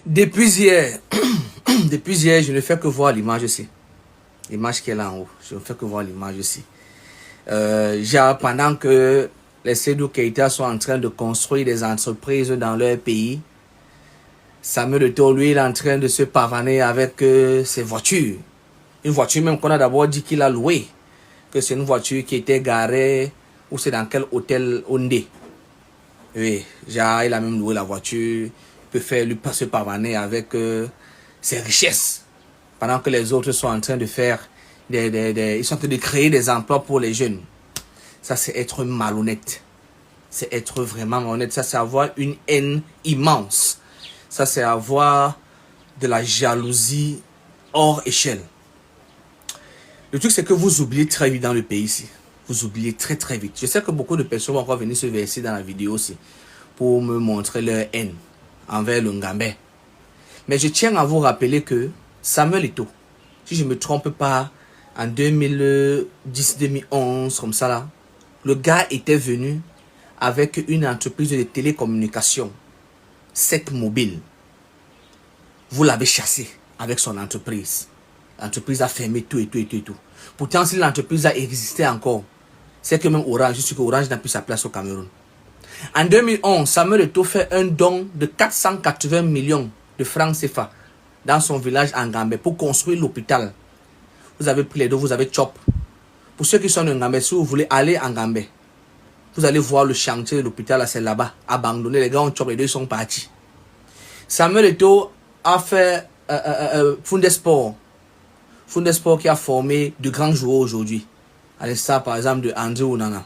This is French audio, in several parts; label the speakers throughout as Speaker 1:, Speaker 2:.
Speaker 1: Depuis hier, depuis hier, je ne fais que voir l'image aussi. L'image qui est là en haut. Je ne fais que voir l'image aussi. Pendant que les Seydou Keïta sont en train de construire des entreprises dans leur pays, Samuel Eto'o, lui, il est en train de se pavaner avec ses voitures. Une voiture même qu'on a d'abord dit qu'il a louée. Que c'est une voiture qui était garée, ou c'est dans quel hôtel Ondé. Oui, il a même loué la voiture. Il peut lui se pavaner avec ses richesses. Pendant que les autres sont en train de faire ils sont en train de créer des emplois pour les jeunes. Ça, c'est être malhonnête. C'est être vraiment malhonnête. Ça, c'est avoir une haine immense. Ça, c'est avoir de la jalousie hors échelle. Le truc, c'est que vous oubliez très vite dans le pays ici. Vous oubliez très très vite. Je sais que beaucoup de personnes vont encore venir se verser dans la vidéo aussi pour me montrer leur haine envers le Ngambais. Mais je tiens à vous rappeler que Samuel Eto'o, si je ne me trompe pas, en 2010-2011, comme ça là, le gars était venu avec une entreprise de télécommunication, 7 Mobile. Vous l'avez chassé avec son entreprise. L'entreprise a fermé tout et tout et tout et tout. Pourtant, si l'entreprise a existé encore, c'est que même Orange, je suis que Orange n'a plus sa place au Cameroun. En 2011, Samuel Eto'o fait un don de 480 millions de francs CFA dans son village en Ngambé pour construire l'hôpital. Vous avez pris les deux, vous avez chop. Pour ceux qui sont en Ngambé, si vous voulez aller en Ngambé, vous allez voir le chantier de l'hôpital, c'est là-bas, abandonné. Les gars ont chop, les deux sont partis. Samuel Eto'o a fait Fundesport. Fundesport qui a formé de grands joueurs aujourd'hui. À l'instar par exemple de André Onana,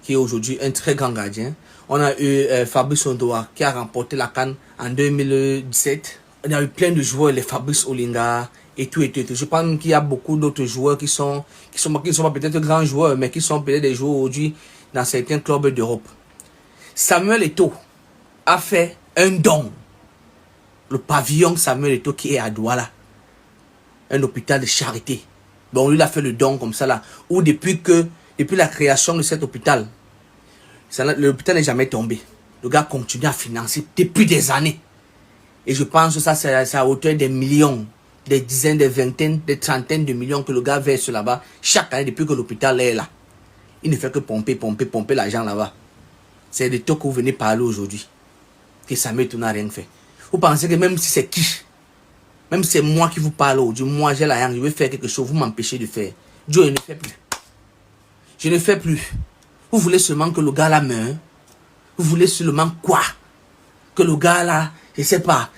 Speaker 1: qui est aujourd'hui un très grand gardien. On a eu Fabrice Ondoa qui a remporté la CAN en 2017. On a eu plein de joueurs, les Fabrice Olinga et tout et tout. Je pense qu'il y a beaucoup d'autres joueurs qui ne sont pas peut-être grands joueurs, mais qui sont peut-être des joueurs aujourd'hui dans certains clubs d'Europe. Samuel Eto'o a fait un don. Le pavillon Samuel Eto'o qui est à Douala. Un hôpital de charité. Bon, lui, il a fait le don comme ça là. Ou depuis la création de cet hôpital, l'hôpital n'est jamais tombé. Le gars continue à financer depuis des années. Et je pense que ça, c'est à hauteur des millions, des dizaines, des vingtaines, des trentaines de millions que le gars verse là-bas chaque année depuis que l'hôpital est là. Il ne fait que pomper l'argent là-bas. C'est de toi que vous venez parler aujourd'hui. Que Samuel Eto'o n'a rien fait. Vous pensez que même si c'est qui, même si c'est moi qui vous parle aujourd'hui, moi j'ai la haine, je veux faire quelque chose, vous m'empêchez de faire. Dieu, je ne fais plus. Je ne fais plus. Vous voulez seulement que le gars là meure? Vous voulez seulement quoi? Que le gars là, je ne sais pas,